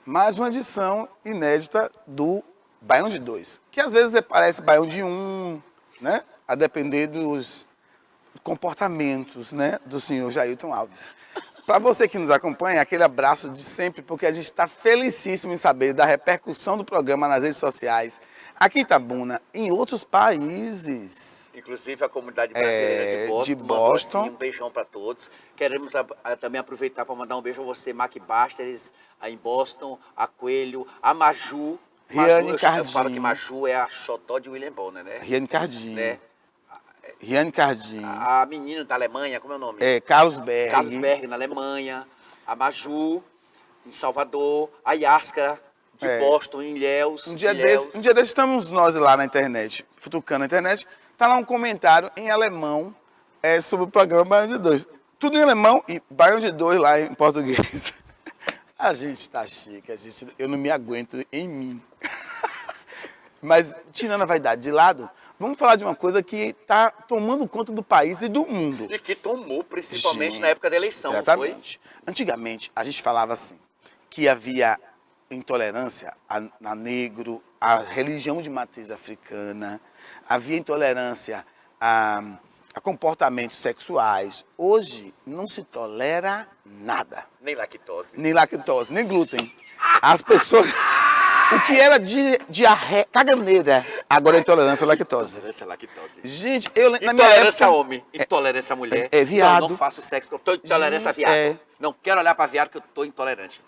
mais uma edição inédita do Baião de 2, que às vezes parece Baião de 1, né? A depender dos comportamentos, né, do senhor Jailton Alves. Para você que nos acompanha, aquele abraço de sempre, porque a gente está felicíssimo em saber da repercussão do programa nas redes sociais, aqui em Itabuna, em outros países. Inclusive a comunidade brasileira de Boston mandou assim, um beijão para todos. Queremos também aproveitar para mandar um beijo a você, Mac Basteres, em Boston, a Coelho, a Maju. Riane Cardin. Eu falo que Maju é a xotó de William Bonner, né? Riane Cardin. Né? Riane Cardin. A menina da Alemanha, como é o nome? Carlos Berg. Carlos Berg, na Alemanha. A Maju, em Salvador. A Yaskara, de Boston, em Ilhéus. Um dia desses estamos nós lá na internet, futucando a internet. Tá lá um comentário em alemão sobre o programa Baião de 2. Tudo em alemão e Baião de 2 lá em português. A gente tá chique, eu não me aguento em mim. Mas, tirando a vaidade de lado, vamos falar de uma coisa que está tomando conta do país e do mundo. E que tomou, principalmente na época da eleição, exatamente. Não foi? Antigamente, a gente falava assim, que havia intolerância a negro, a religião de matriz africana, havia intolerância a comportamentos sexuais. Hoje, não se tolera nada. Nem lactose. Nem lactose, nem glúten. As pessoas... O que era diarreia, caganeira, agora é intolerância à lactose. Intolerância à lactose. Gente, intolerância a homem, intolerância a mulher. Viado. Não faço sexo, estou intolerância a viado. Não quero olhar para viado que eu estou intolerante.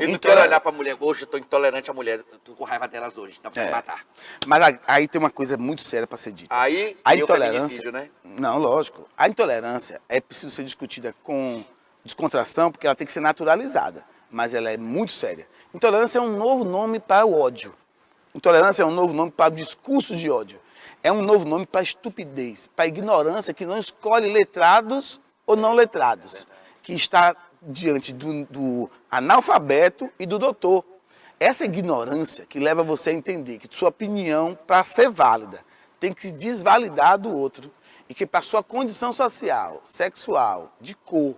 Eu não quero olhar para mulher hoje, eu estou intolerante à mulher. Estou com raiva delas hoje, dá para me matar. Mas aí tem uma coisa muito séria para ser dita. Aí a intolerância, né? Não, lógico. A intolerância é preciso ser discutida com descontração, porque ela tem que ser naturalizada. Mas ela é muito séria. Intolerância é um novo nome para o ódio. Intolerância é um novo nome para o discurso de ódio. É um novo nome para a estupidez, para a ignorância que não escolhe letrados ou não letrados, que está diante do analfabeto e do doutor. Essa ignorância que leva você a entender que sua opinião, para ser válida, tem que desvalidar do outro. E que para sua condição social, sexual, de cor,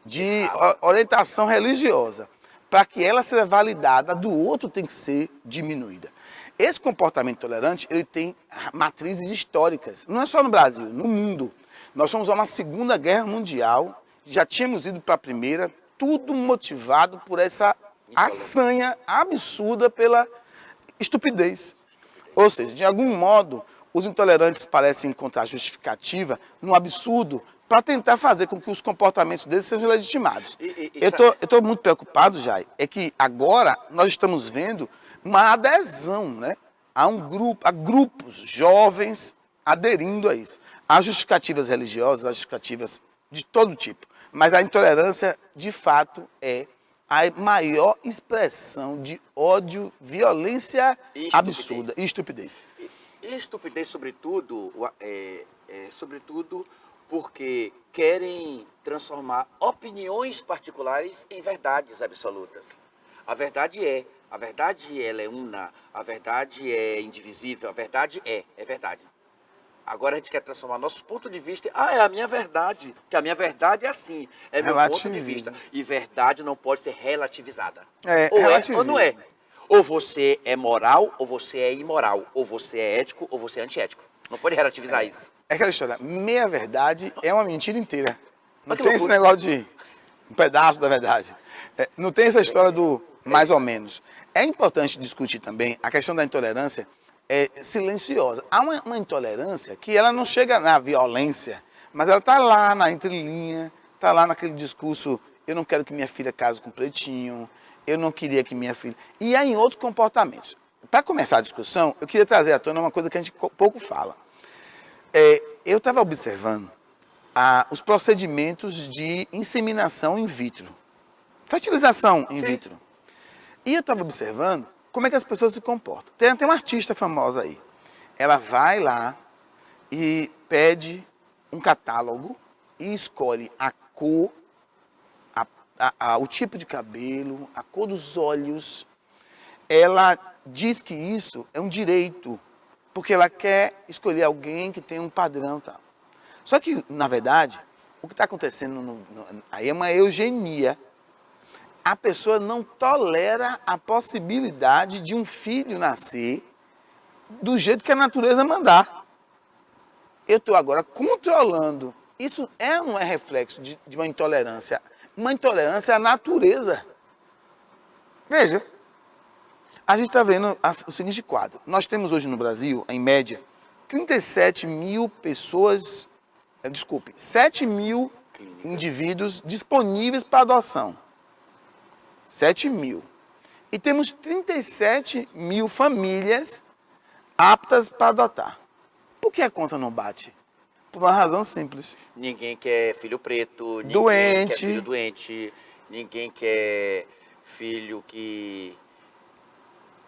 de orientação religiosa, para que ela seja validada, a do outro tem que ser diminuída. Esse comportamento intolerante, ele tem matrizes históricas, não é só no Brasil, no mundo. Nós fomos a uma Segunda Guerra Mundial, já tínhamos ido para a Primeira, tudo motivado por essa assanha absurda pela estupidez. Ou seja, de algum modo, os intolerantes parecem encontrar justificativa no absurdo para tentar fazer com que os comportamentos deles sejam legitimados. Eu estou muito preocupado, Jai, é que agora nós estamos vendo uma adesão, né, a grupos jovens aderindo a isso. Há justificativas religiosas, há justificativas de todo tipo, mas a intolerância, de fato, é a maior expressão de ódio, violência absurda e estupidez. E estupidez, sobretudo, porque querem transformar opiniões particulares em verdades absolutas. A verdade ela é una, a verdade é indivisível, a verdade é verdade. Agora a gente quer transformar nosso ponto de vista, é a minha verdade, que a minha verdade é assim, é meu ponto de vista. E verdade não pode ser relativizada. Ou ou não é. Ou você é moral, ou você é imoral, ou você é ético, ou você é antiético. Não pode relativizar isso. É aquela história, meia verdade é uma mentira inteira. Não tem esse negócio de um pedaço da verdade. Não tem essa história do mais ou menos. É importante discutir também a questão da intolerância silenciosa. Há uma intolerância que ela não chega na violência, mas ela está lá na entrelinha, está lá naquele discurso, eu não quero que minha filha case com pretinho, eu não queria que minha filha... E há em outros comportamentos. Para começar a discussão, eu queria trazer à tona uma coisa que a gente pouco fala. Eu estava observando os procedimentos de inseminação in vitro, fertilização in vitro. E eu estava observando como é que as pessoas se comportam. Tem uma artista famosa aí. Ela vai lá e pede um catálogo e escolhe a cor, o tipo de cabelo, a cor dos olhos. Ela diz que isso é um direito, porque ela quer escolher alguém que tem um padrão e tal. Só que, na verdade, o que está acontecendo aí é uma eugenia. A pessoa não tolera a possibilidade de um filho nascer do jeito que a natureza mandar. Eu estou agora controlando. Isso não é reflexo de uma intolerância. Uma intolerância à natureza. Veja, a gente está vendo o seguinte quadro. Nós temos hoje no Brasil, em média, 37 mil pessoas, 7 mil indivíduos disponíveis para adoção. 7 mil. E temos 37 mil famílias aptas para adotar. Por que a conta não bate? Por uma razão simples. Ninguém quer filho preto, ninguém Doente. quer filho doente, ninguém quer filho que...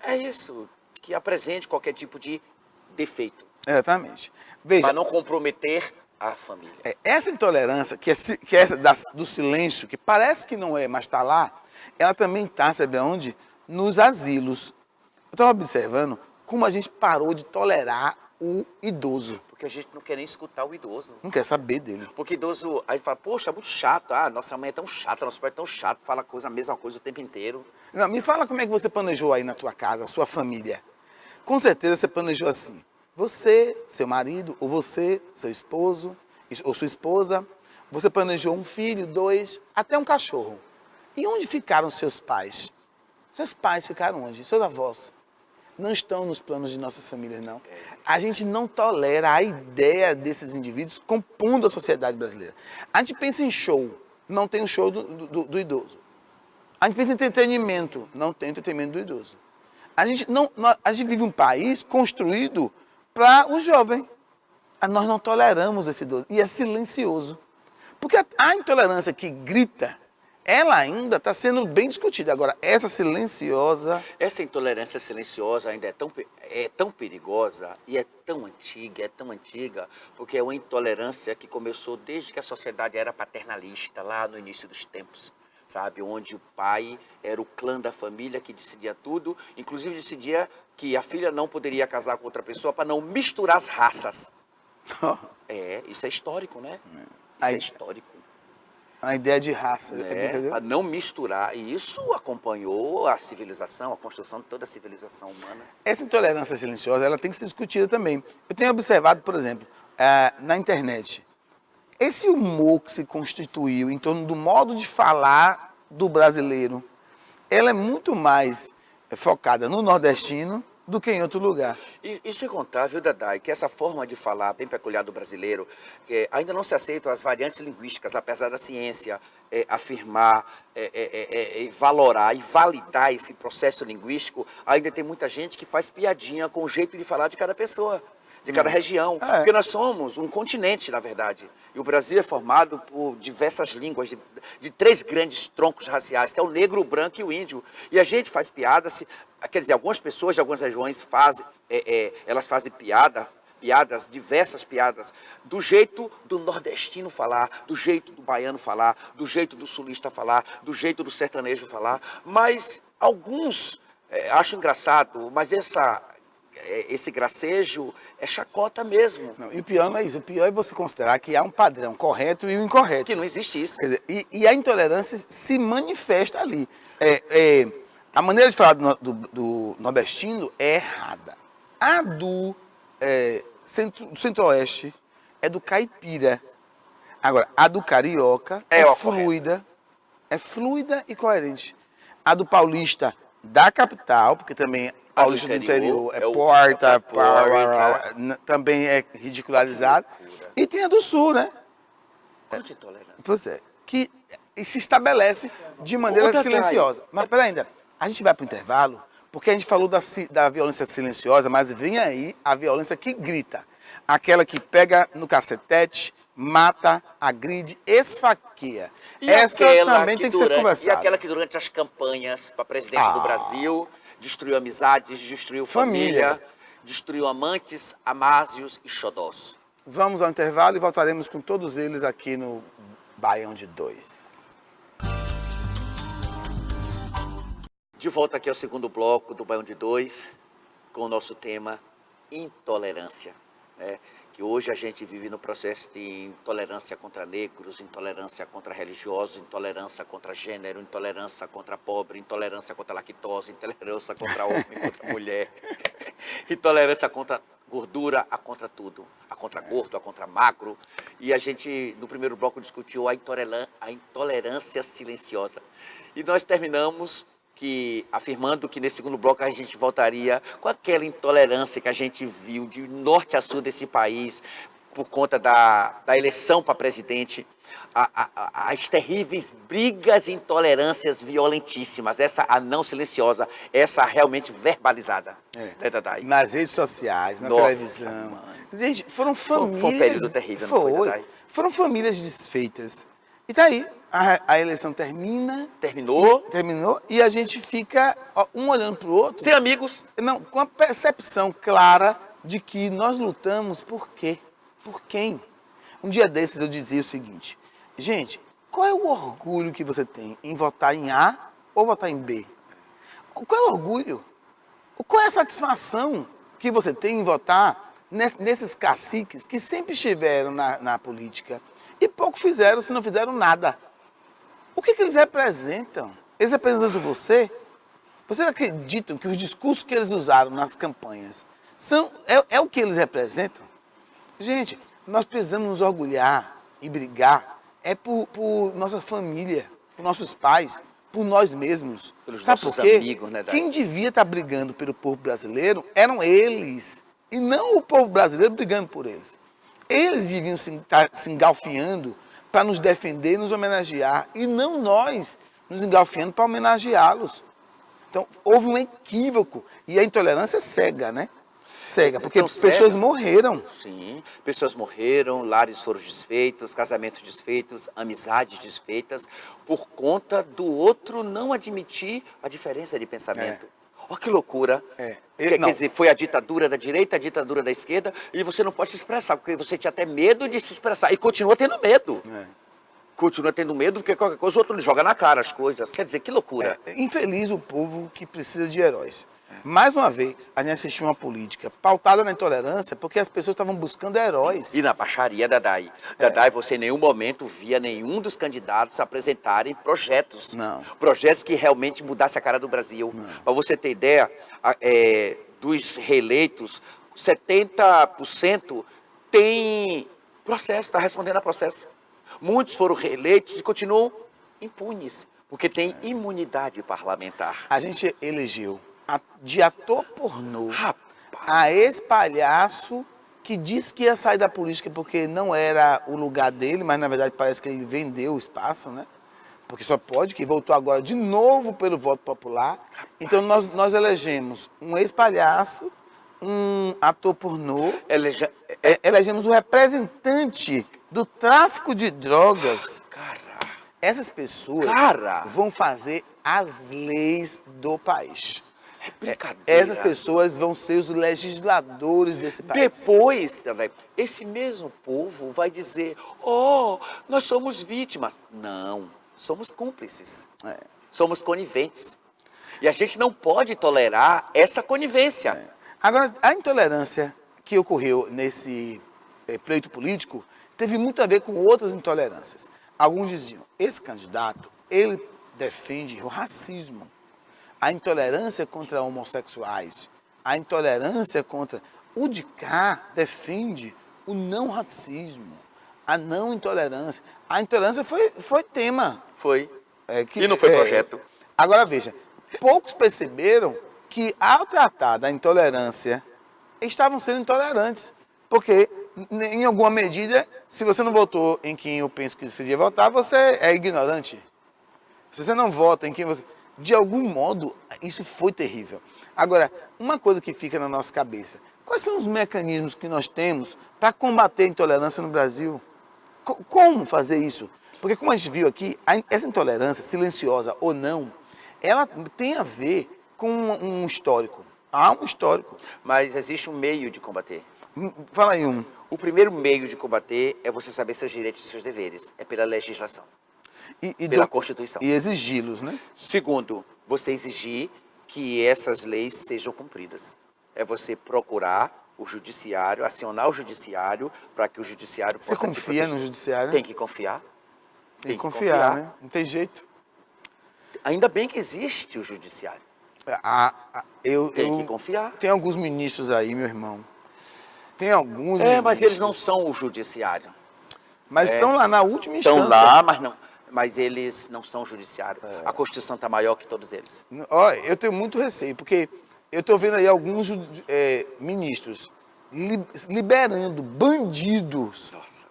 É isso, que apresente qualquer tipo de defeito. Exatamente. Veja, Para não comprometer a família. essa intolerância, que é essa do silêncio, que parece que não é, mas está lá, ela também está, sabe onde? Nos asilos. Eu estava observando como a gente parou de tolerar o idoso. Porque a gente não quer nem escutar o idoso. Não quer saber dele. Porque idoso, aí fala, poxa, é muito chato. Ah, nossa mãe é tão chata, nosso pai é tão chato, fala a mesma coisa o tempo inteiro. Não, me fala como é que você planejou aí na tua casa, a sua família. Com certeza você planejou assim. Você, seu marido, ou você, seu esposo, ou sua esposa, você planejou um filho, 2, até um cachorro. E onde ficaram seus pais? Seus pais ficaram onde? Seus avós. Não estão nos planos de nossas famílias, não. A gente não tolera a ideia desses indivíduos compondo a sociedade brasileira. A gente pensa em show, não tem o show do idoso. A gente pensa em entretenimento, não tem entretenimento do idoso. A gente vive um país construído para o jovem. Nós não toleramos esse idoso. E é silencioso. Porque a intolerância que grita, ela ainda está sendo bem discutida. Agora, essa silenciosa... Essa intolerância silenciosa ainda é tão perigosa e é tão antiga, porque é uma intolerância que começou desde que a sociedade era paternalista, lá no início dos tempos, sabe? Onde o pai era o clã da família que decidia tudo, inclusive decidia que a filha não poderia casar com outra pessoa para não misturar as raças. Isso é histórico, né? Isso é histórico. A ideia de raça, Para não misturar. E isso acompanhou a civilização, a construção de toda a civilização humana. Essa intolerância silenciosa, ela tem que ser discutida também. Eu tenho observado, por exemplo, na internet, esse humor que se constituiu em torno do modo de falar do brasileiro, ela é muito mais focada no nordestino do que em outro lugar. E sem contar, viu, Dadai, que essa forma de falar bem peculiar do brasileiro, que ainda não se aceitam as variantes linguísticas, apesar da ciência afirmar, valorar e validar esse processo linguístico, ainda tem muita gente que faz piadinha com o jeito de falar de cada pessoa, de cada região, porque nós somos um continente, na verdade, e o Brasil é formado por diversas línguas, de 3 grandes troncos raciais, que é o negro, o branco e o índio, e a gente faz piadas, quer dizer, algumas pessoas de algumas regiões fazem, elas fazem piadas, diversas piadas, do jeito do nordestino falar, do jeito do baiano falar, do jeito do sulista falar, do jeito do sertanejo falar, mas alguns acham engraçado, mas esse gracejo é chacota mesmo. Não, e o pior não é isso, o pior é você considerar que há um padrão correto e o incorreto. Que não existe isso. Quer dizer, e a intolerância se manifesta ali. A maneira de falar do nordestino é errada. A do centro-oeste é do caipira. Agora, a do carioca é fluida. É fluida e coerente. A do paulista da capital, porque também paulista do interior é porta, também é ridicularizado. E tem a do sul, né? Quanta intolerância. Pois é, que se estabelece de maneira silenciosa. Mas peraí ainda, a gente vai para o intervalo, porque a gente falou da violência silenciosa, mas vem aí a violência que grita. Aquela que pega no cacetete, mata, agride, esfaqueia. Essa também tem que ser conversada. E aquela que durante as campanhas para presidente do Brasil destruiu amizades, destruiu família, destruiu amantes, amásios e xodós. Vamos ao intervalo e voltaremos com todos eles aqui no Baião de 2. De volta aqui ao segundo bloco do Baião de 2, com o nosso tema intolerância, né? Que que hoje a gente vive no processo de intolerância contra negros, intolerância contra religiosos, intolerância contra gênero, intolerância contra pobre, intolerância contra lactose, intolerância contra homem, contra mulher, intolerância contra gordura, a contra tudo, a contra gordo, a contra magro. E a gente, no primeiro bloco, discutiu a intolerância silenciosa. E nós terminamos afirmando que nesse segundo bloco a gente voltaria com aquela intolerância que a gente viu de norte a sul desse país por conta da eleição para presidente, as terríveis brigas e intolerâncias violentíssimas, essa a não silenciosa, essa realmente verbalizada. Né, Dadai? Nas redes sociais, na televisão. Mãe. Gente, foram famílias... Foi um período terrível, não foi, Dadai? Foram famílias desfeitas. E tá aí, a eleição terminou e a gente fica um olhando para o outro. Sem amigos. Não, com a percepção clara de que nós lutamos por quê? Por quem? Um dia desses eu dizia o seguinte, gente, qual é o orgulho que você tem em votar em A ou votar em B? Qual é o orgulho? Qual é a satisfação que você tem em votar nesses caciques que sempre estiveram na política e pouco fizeram, se não fizeram nada? O que eles representam? Eles representam você? Vocês acreditam que os discursos que eles usaram nas campanhas é o que eles representam? Gente, nós precisamos nos orgulhar e brigar por nossa família, por nossos pais, por nós mesmos. Pelos Sabe nossos por quê? amigos, né, Dai? Quem devia estar brigando pelo povo brasileiro eram eles, e não o povo brasileiro brigando por eles. Eles deviam estar se engalfiando para nos defender, nos homenagear, e não nós nos engalfiando para homenageá-los. Então, houve um equívoco, e a intolerância é cega, né? Cega, porque pessoas morreram. Sim, pessoas morreram, lares foram desfeitos, casamentos desfeitos, amizades desfeitas, por conta do outro não admitir a diferença de pensamento. Olha que loucura. Quer dizer, foi a ditadura da direita, a ditadura da esquerda, e você não pode se expressar, porque você tinha até medo de se expressar, e continua tendo medo. Continua tendo medo, porque qualquer coisa o outro lhe joga na cara as coisas. Quer dizer, que loucura. Infeliz o povo que precisa de heróis. Mais uma vez, a gente assistiu uma política pautada na intolerância porque as pessoas estavam buscando heróis. E na baixaria, Dadai. Dadai, você em nenhum momento via nenhum dos candidatos apresentarem projetos. Não. Projetos que realmente mudassem a cara do Brasil. Para você ter ideia, dos reeleitos, 70% tem processo, está respondendo a processo. Muitos foram reeleitos e continuam impunes, porque tem imunidade parlamentar. A gente elegeu de ator pornô a ex-palhaço que disse que ia sair da política porque não era o lugar dele, mas na verdade parece que ele vendeu o espaço, né? Porque só pode, que voltou agora de novo pelo voto popular. Então nós elegemos um ex-palhaço, um ator pornô, elegemos o representante do tráfico de drogas. Essas pessoas vão fazer as leis do país. Essas pessoas vão ser os legisladores desse país. Depois, esse mesmo povo vai dizer, nós somos vítimas. Não, somos cúmplices. Somos coniventes. E a gente não pode tolerar essa conivência. Agora, a intolerância que ocorreu nesse pleito político teve muito a ver com outras intolerâncias. Alguns diziam, esse candidato, ele defende o racismo. A intolerância contra homossexuais, a intolerância contra... O de cá defende o não racismo, a não intolerância. A intolerância foi tema. Foi. E não foi projeto. Agora veja, poucos perceberam que ao tratar da intolerância, estavam sendo intolerantes. Porque, em alguma medida, se você não votou em quem eu penso que você devia votar, você é ignorante. Se você não vota em quem você... De algum modo, isso foi terrível. Agora, uma coisa que fica na nossa cabeça, quais são os mecanismos que nós temos para combater a intolerância no Brasil? Como fazer isso? Porque como a gente viu aqui, essa intolerância, silenciosa ou não, ela tem a ver com um histórico. Há um histórico. Mas existe um meio de combater. Fala aí um. O primeiro meio de combater é você saber seus direitos e seus deveres. É pela legislação. Pela Constituição. E exigi-los, né? Segundo, você exigir que essas leis sejam cumpridas. É você procurar o judiciário, acionar o judiciário para que o judiciário Você possa te confia proteger. no judiciário? Tem que confiar. Tem que confiar, né? Não tem jeito. Ainda bem que existe o judiciário. Tem que confiar. Tem alguns ministros aí, meu irmão. Tem alguns Mas eles não ministros. são o judiciário. Mas estão lá na última instância. Estão lá, mas eles não são o judiciário. A Constituição está maior que todos eles. Ó, eu tenho muito receio, porque eu estou vendo aí alguns ministros liberando bandidos. Nossa.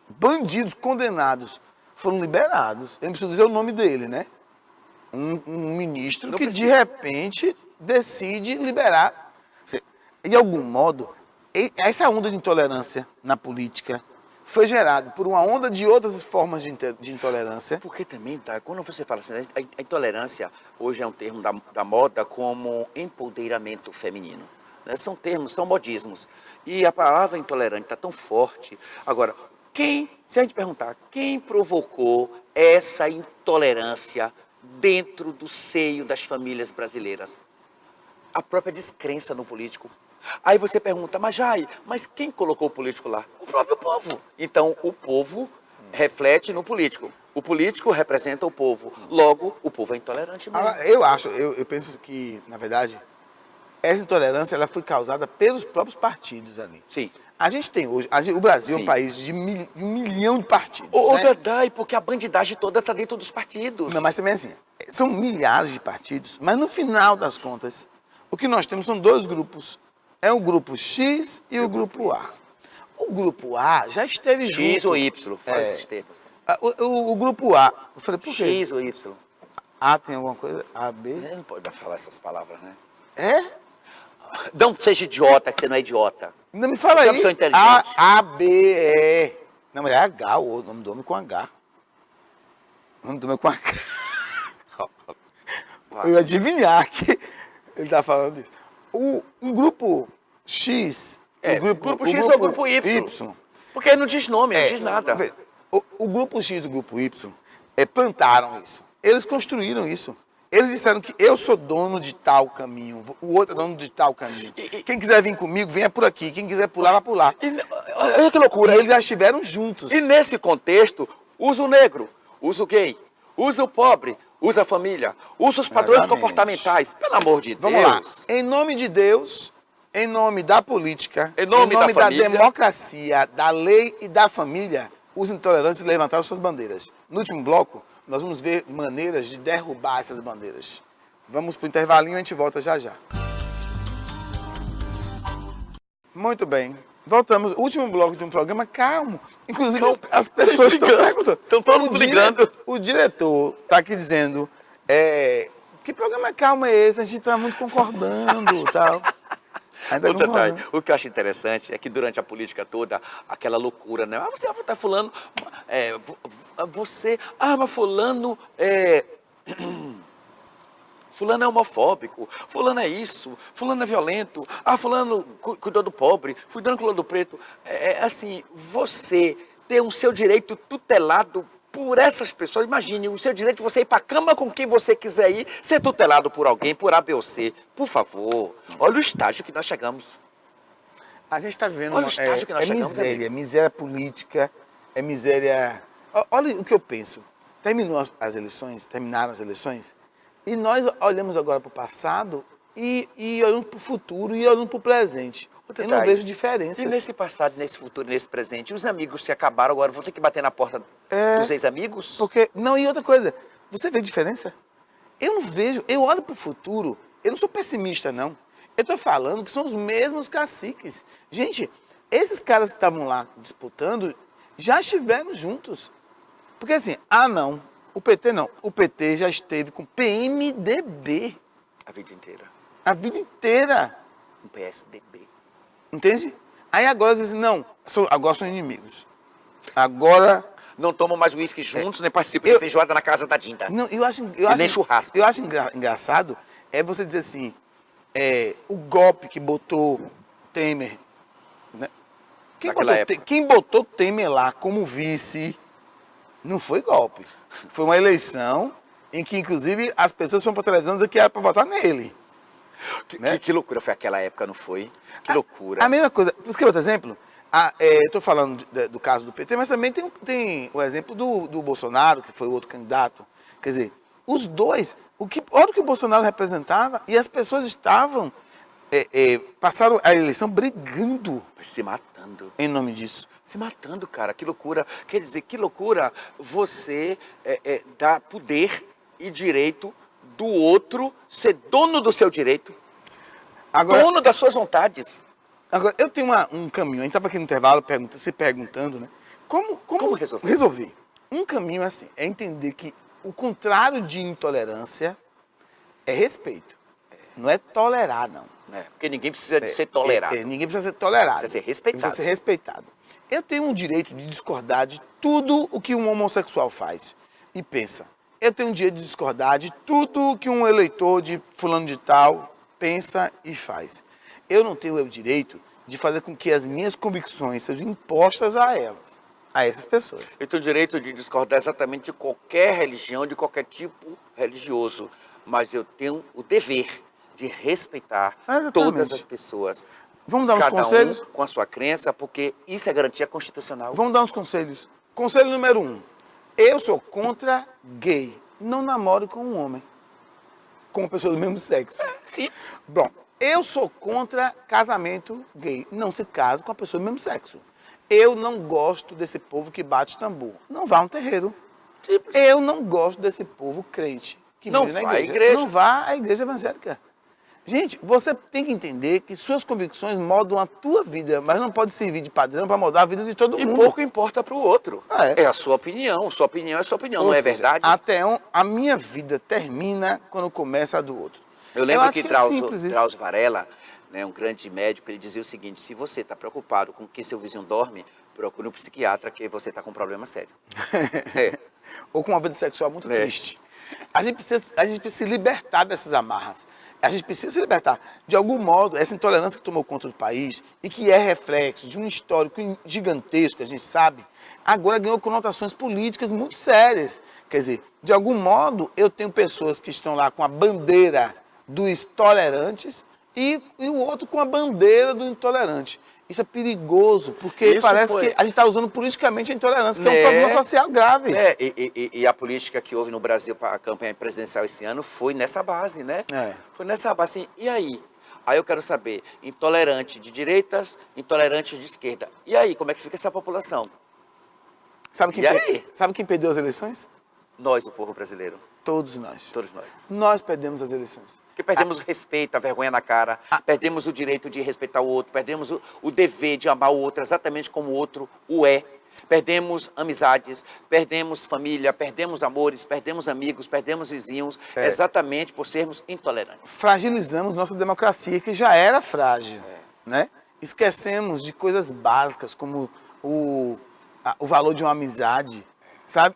Bandidos condenados foram liberados. Eu não preciso dizer o nome dele, né? Um ministro Não que precisa. de repente decide liberar. De algum modo, essa onda de intolerância na política foi gerada por uma onda de outras formas de intolerância. Porque também, tá, quando você fala assim, a intolerância hoje é um termo da moda como empoderamento feminino. Né? São termos, são modismos. E a palavra intolerante está tão forte. Agora, se a gente perguntar, quem provocou essa intolerância dentro do seio das famílias brasileiras? A própria descrença no político. Aí você pergunta, mas quem colocou o político lá? O próprio povo. Então, o povo reflete no político. O político representa o povo. Logo, o povo é intolerante mesmo. Eu penso que, na verdade, essa intolerância ela foi causada pelos próprios partidos ali. Sim. A gente tem hoje, o Brasil é Sim. um país de 1 milhão de partidos. Ou né? Dadai, porque a bandidagem toda está dentro dos partidos. Não, mas também assim, são milhares de partidos, mas no final das contas, o que nós temos são dois grupos. É o grupo X e o grupo A. O grupo A já esteve junto. X ou Y, fala esses termos. O grupo A, eu falei, por quê? X ou Y. A tem alguma coisa? A, B? Não pode falar essas palavras, né? É? Não seja idiota, que você não é idiota. Não me fala Você é uma aí. pessoa inteligente. A, B, E. Não, mas é H, o nome do homem com H. O nome do homem com H. Eu ia adivinhar que ele tá falando disso. Um grupo X. Grupo X ou grupo Y. Porque não diz nome, não diz nada. O grupo X e o grupo Y plantaram isso. Eles construíram isso. Eles disseram que eu sou dono de tal caminho, o outro é dono de tal caminho. Quem quiser vir comigo, venha por aqui. Quem quiser pular, vai pular. Olha que loucura. E eles já estiveram juntos. E nesse contexto, usa o negro, usa o gay, usa o pobre, usa a família, usa os padrões Exatamente. comportamentais. Pelo amor de Vamos lá. Deus. Em nome de Deus, em nome da política, Em nome da família. democracia, da lei e da família, os intolerantes levantaram suas bandeiras. No último bloco, nós vamos ver maneiras de derrubar essas bandeiras. Vamos para o intervalinho e a gente volta já já. Muito bem. Voltamos. Último bloco de um programa calmo. Inclusive, as pessoas estão perguntando. Estão todo mundo ligando. O diretor está aqui dizendo que programa calmo é esse? A gente está muito concordando e tal. Ô, Tatai, o que eu acho interessante é que durante a política toda, aquela loucura, né? Você vai votar fulano, mas fulano fulano é homofóbico, fulano é isso, fulano é violento, fulano cuidou do pobre, fulano cuidou do preto. Assim, você ter o seu direito tutelado por essas pessoas. Imagine, o seu direito de você ir para a cama com quem você quiser ir, ser tutelado por alguém, por A, B ou C. Por favor, olha o estágio que nós chegamos. A gente está vivendo olha o estágio que nós chegamos, miséria, miséria política, é miséria... Olha o que eu penso. Terminaram as eleições, e nós olhamos agora para o passado e olhamos para o futuro e olhamos para o presente. Eu não vejo diferença. E nesse passado, nesse futuro, nesse presente, os amigos se acabaram, agora vou ter que bater na porta dos ex-amigos? Porque, não, e outra coisa, você vê diferença? Eu não vejo, eu olho para o futuro, eu não sou pessimista, não. Eu estou falando que são os mesmos caciques. Gente, esses caras que estavam lá disputando, já estiveram juntos. Porque assim, não, o PT não. O PT já esteve com PMDB. A vida inteira. A vida inteira. Um PSDB. Entende? Aí agora eles dizem, não, agora são inimigos. Agora... Não tomam mais uísque juntos, nem participam de feijoada na casa da Dinda. Não, nem churrasco. Eu acho engraçado você dizer assim, o golpe que botou Temer, né? Quem botou Temer lá como vice não foi golpe. Foi uma eleição em que, inclusive, as pessoas foram para a televisão dizer que era para votar nele. Né? Que loucura foi aquela época, não foi? Que loucura. A mesma coisa. Por isso que outro exemplo, eu estou falando do caso do PT, mas também tem o exemplo do Bolsonaro, que foi o outro candidato. Quer dizer, os dois, olha o que o Bolsonaro representava, e as pessoas estavam, passaram a eleição brigando Se matando. em nome disso. Se matando, cara. Que loucura. Quer dizer, que loucura você dar poder e direito do outro ser dono do seu direito. Agora, Dono das suas vontades. agora eu tenho um caminho, a gente estava aqui no intervalo se perguntando, né? Como resolver? Um caminho assim, é entender que o contrário de intolerância é respeito. Não é tolerar, não. Porque ninguém precisa de ser tolerado. Ninguém precisa ser tolerado. Precisa ser respeitado. Precisa ser respeitado. Eu tenho o direito de discordar de tudo o que um homossexual faz e pensa. Eu tenho o direito de discordar de tudo o que um eleitor de fulano de tal pensa e faz. Eu não tenho o direito de fazer com que as minhas convicções sejam impostas a elas, a essas pessoas. Eu tenho o direito de discordar exatamente de qualquer religião, de qualquer tipo religioso, mas eu tenho o dever de respeitar todas as pessoas. Vamos dar uns cada conselhos? Um com a sua crença, porque isso é garantia constitucional. Vamos dar uns conselhos. Conselho número 1. Eu sou contra gay. Não namore com um homem. Com uma pessoa do mesmo sexo. Sim. Bom, eu sou contra casamento gay. Não se case com a pessoa do mesmo sexo. Eu não gosto desse povo que bate tambor. Não vá a um terreiro. Simples. Eu não gosto desse povo crente que Não vive na vá à igreja. igreja. Não vá à igreja evangélica. Gente, você tem que entender que suas convicções moldam a tua vida, mas não pode servir de padrão para mudar a vida de todo E mundo. pouco importa para o outro. É. É a sua opinião. Sua opinião é sua opinião, Ou não é seja, verdade? A minha vida termina quando começa a do outro. Eu lembro acho que é simples isso. Drauzio Varela, né, um grande médico, ele dizia o seguinte: se você está preocupado com que seu vizinho dorme, procure um psiquiatra, que você está com um problema sério. Ou com uma vida sexual muito É. triste. A gente precisa se libertar dessas amarras. A gente precisa se libertar. De algum modo, essa intolerância que tomou conta do país e que é reflexo de um histórico gigantesco, a gente sabe, agora ganhou conotações políticas muito sérias. Quer dizer, de algum modo, eu tenho pessoas que estão lá com a bandeira dos tolerantes e o outro com a bandeira do intolerante. Isso é perigoso, porque Isso parece foi- que a gente está usando politicamente a intolerância, que é Né? um problema social grave. E a política que houve no Brasil para a campanha presidencial esse ano foi nessa base, né? É. Foi nessa base. Assim, e aí? Aí eu quero saber, intolerante de direitas, intolerante de esquerda. E aí, como é que fica essa população? Sabe quem, E aí? sabe quem perdeu as eleições? Nós, o povo brasileiro, Todos nós. todos nós. Nós perdemos as eleições. Porque perdemos o respeito, a vergonha na cara, perdemos o direito de respeitar o outro, perdemos o dever de amar o outro exatamente como o outro o é. Perdemos amizades, perdemos família, perdemos amores, perdemos amigos, perdemos vizinhos, exatamente por sermos intolerantes. Fragilizamos nossa democracia, que já era frágil. Né? Esquecemos de coisas básicas, como o valor de uma amizade. Sabe?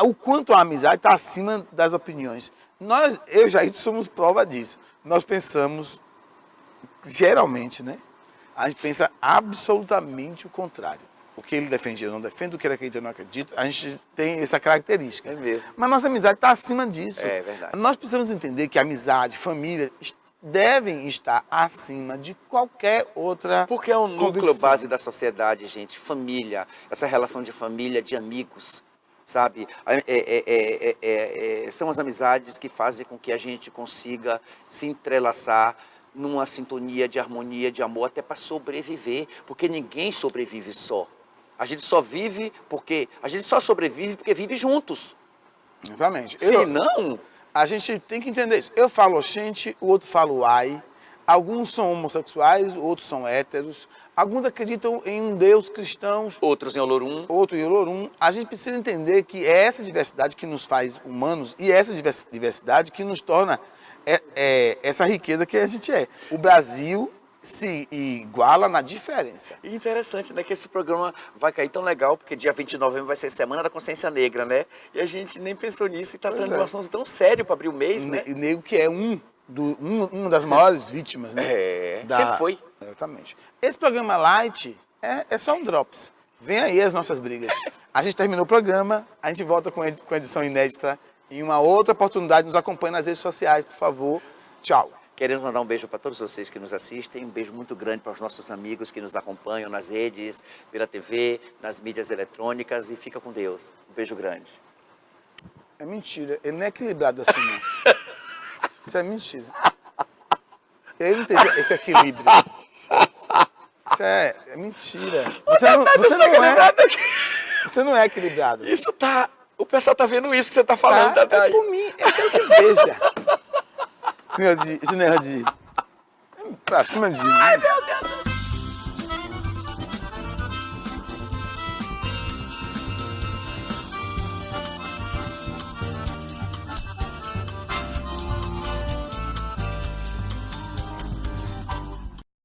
O quanto a amizade está acima das opiniões. Eu e Jair somos prova disso. Nós pensamos, geralmente, né? A gente pensa absolutamente o contrário. O que ele defende, eu não defendo, o que ele acredita, eu não acredito. A gente tem essa característica. É mesmo. Mas nossa amizade está acima disso. É verdade. Nós precisamos entender que amizade, família, devem estar acima de qualquer outra Porque é o núcleo convicção. base da sociedade, gente. Família, essa relação de família, de amigos, sabe? São as amizades que fazem com que a gente consiga se entrelaçar numa sintonia de harmonia, de amor, até para sobreviver. Porque ninguém sobrevive só. A gente só vive porque... A gente só sobrevive porque vive juntos. Exatamente. Se não... A gente tem que entender isso. Eu falo oxente, o outro fala uai. Alguns são homossexuais, outros são héteros. Alguns acreditam em um Deus cristão, Outros em Olorum. outro em Olorum. A gente precisa entender que é essa diversidade que nos faz humanos e essa diversidade que nos torna essa riqueza que a gente é. O Brasil se iguala na diferença. E interessante, né, que esse programa vai cair tão legal, porque dia 20 de novembro vai ser Semana da Consciência Negra, né? E a gente nem pensou nisso e está trazendo um assunto tão sério para abrir o mês, né? E nego que é uma das maiores vítimas, né? Sempre foi. Exatamente. Esse programa Light é só um drops. Vem aí as nossas brigas. A gente terminou o programa, a gente volta com edição inédita em uma outra oportunidade. Nos acompanhe nas redes sociais, por favor. Tchau. Queremos mandar um beijo para todos vocês que nos assistem, um beijo muito grande para os nossos amigos que nos acompanham nas redes, pela TV, nas mídias eletrônicas e fica com Deus. Um beijo grande. É mentira, ele não é equilibrado assim, não. Isso é mentira. Ele não tem esse equilíbrio. Isso é mentira. Você não é equilibrado. Isso tá... O pessoal tá vendo isso que você tá falando, Tá? Dadaí. É por mim, eu quero que veja. Esse negócio de... Pra cima de mim. Ai, meu